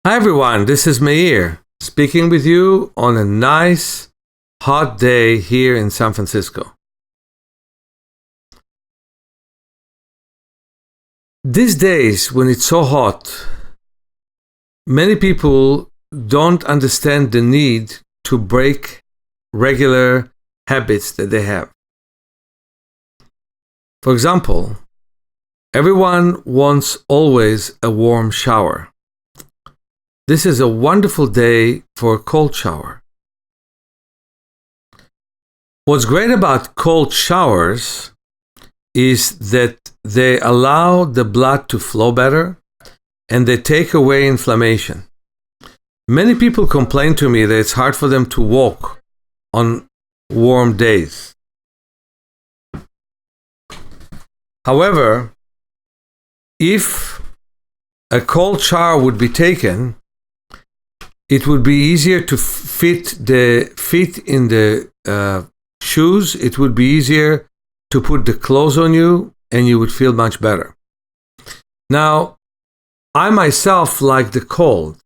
Hi everyone, this is Meir speaking with you on a nice hot day here in San Francisco. These days when it's so hot, many people don't understand the need to break regular habits that they have. For example, everyone wants always a warm shower. This is a wonderful day for a cold shower. What's great about cold showers is that they allow the blood to flow better and they take away inflammation. Many people complain to me that it's hard for them to walk on warm days. However, if a cold shower would be taken, it would be easier to fit the feet in the shoes. It would be easier to put the clothes on you, and you would feel much better. Now, I myself like the cold.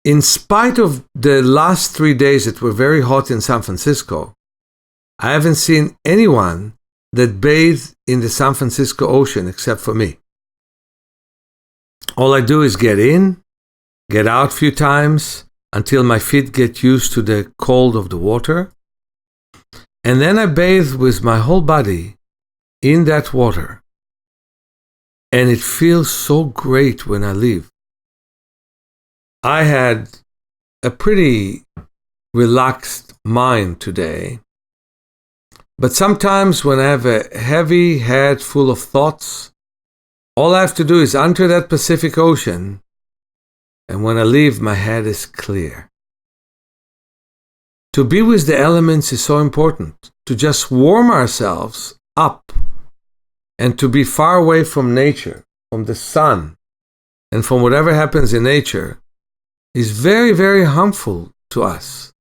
In spite of the last 3 days that were very hot in San Francisco, I haven't seen anyone that bathed in the San Francisco Ocean except for me. All I do is get in, get out a few times until my feet get used to the cold of the water. And then I bathe with my whole body in that water. And it feels so great when I leave. I had a pretty relaxed mind today. But sometimes when I have a heavy head full of thoughts, all I have to do is enter that Pacific Ocean. And when I leave, my head is clear. To be with the elements is so important. To just warm ourselves up and to be far away from nature, from the sun, and from whatever happens in nature is very, very harmful to us.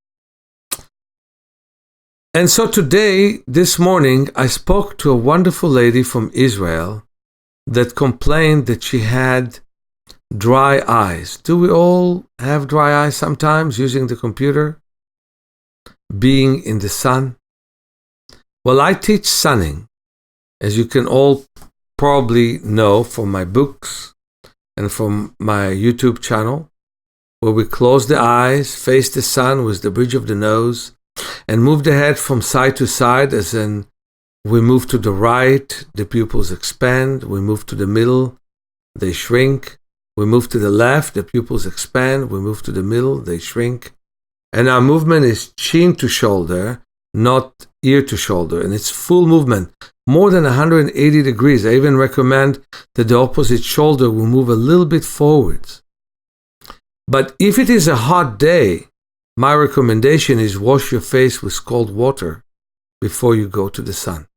And so today, this morning, I spoke to a wonderful lady from Israel that complained that she had dry eyes. Do we all have dry eyes sometimes using the computer? Being in the sun? Well, I teach sunning, as you can all probably know from my books and from my YouTube channel, where we close the eyes, face the sun with the bridge of the nose, and move the head from side to side, as in we move to the right, the pupils expand, we move to the middle, they shrink. We move to the left, the pupils expand. We move to the middle, they shrink. And our movement is chin to shoulder, not ear to shoulder. And it's full movement, more than 180 degrees. I even recommend that the opposite shoulder will move a little bit forwards. But if it is a hot day, my recommendation is wash your face with cold water before you go to the sun.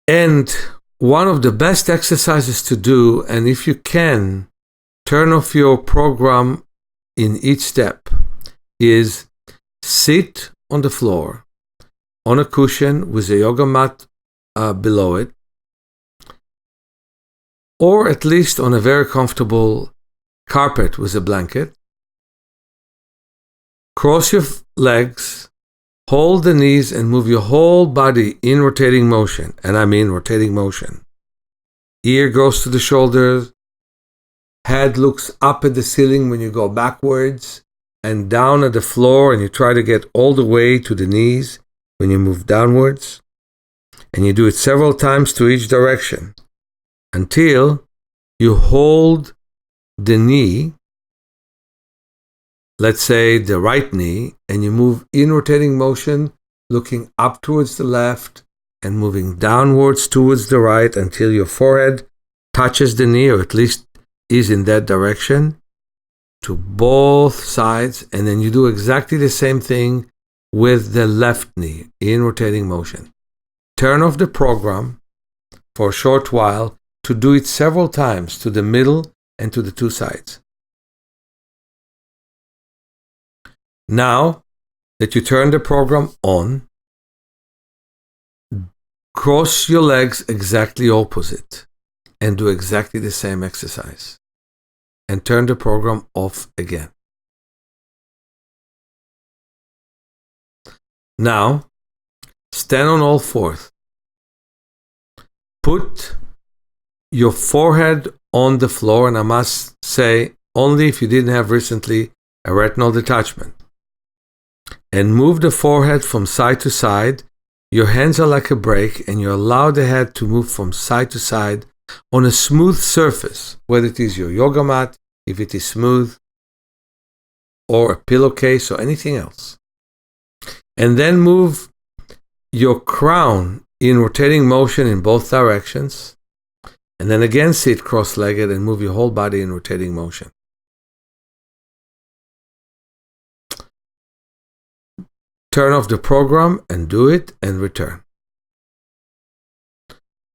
And one of the best exercises to do, and if you can, turn off your program in each step, is sit on the floor, on a cushion with a yoga mat below it, or at least on a very comfortable carpet with a blanket. Cross your legs, hold the knees and move your whole body in rotating motion. And I mean rotating motion. Ear goes to the shoulders. Head looks up at the ceiling when you go backwards and down at the floor, and you try to get all the way to the knees when you move downwards. And you do it several times to each direction until you hold the knee, let's say the right knee, and you move in rotating motion, looking up towards the left and moving downwards towards the right until your forehead touches the knee, or at least is in that direction, to both sides. And then you do exactly the same thing with the left knee in rotating motion. Turn off the program for a short while to do it several times to the middle and to the two sides. Now that you turn the program on, cross your legs exactly opposite. and do exactly the same exercise. And turn the program off again. Now, stand on all fours. Put your forehead on the floor, and I must say, only if you didn't have recently a retinal detachment. And move the forehead from side to side. Your hands are like a brake, and you allow the head to move from side to side on a smooth surface, whether it is your yoga mat, if it is smooth, or a pillowcase or anything else. And then move your crown in rotating motion in both directions. And then again sit cross-legged and move your whole body in rotating motion. Turn off the program and do it and return.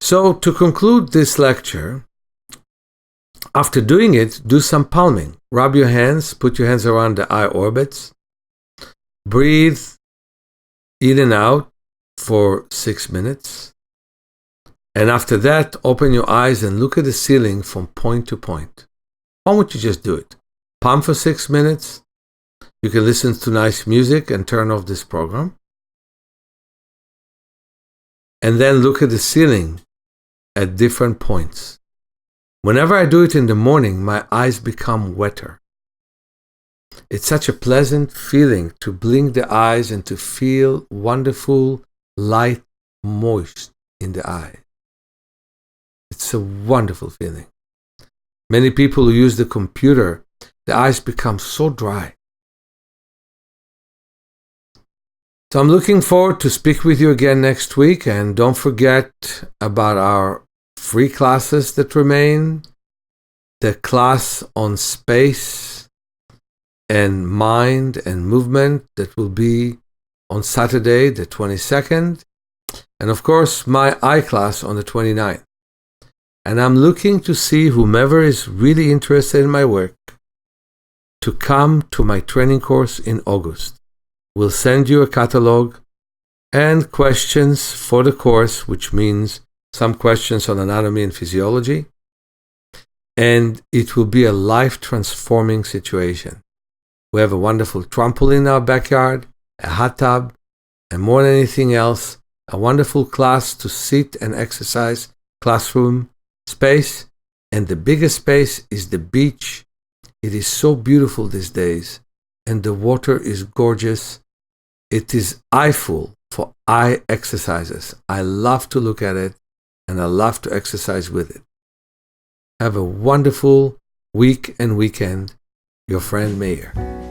So to conclude this lecture, after doing it, do some palming. Rub your hands, put your hands around the eye orbits. Breathe in and out for 6 minutes. And after that, open your eyes and look at the ceiling from point to point. Why don't you just do it? Palm for 6 minutes. You can listen to nice music and turn off this program. And then look at the ceiling at different points. Whenever I do it in the morning, my eyes become wetter. It's such a pleasant feeling to blink the eyes and to feel wonderful light moist in the eye. It's a wonderful feeling. Many people who use the computer, the eyes become so dry. So I'm looking forward to speak with you again next week, and don't forget about our free classes that remain, the class on space and mind and movement that will be on Saturday the 22nd, and of course my eye class on the 29th. And I'm looking to see whomever is really interested in my work to come to my training course in August. We'll send you a catalog and questions for the course, which means some questions on anatomy and physiology. And it will be a life-transforming situation. We have a wonderful trampoline in our backyard, a hot tub, and more than anything else, a wonderful class to sit and exercise, classroom space, and the biggest space is the beach. It is so beautiful these days, and the water is gorgeous. It is eye-full for eye exercises. I love to look at it, and I love to exercise with it. Have a wonderful week and weekend. Your friend Meir.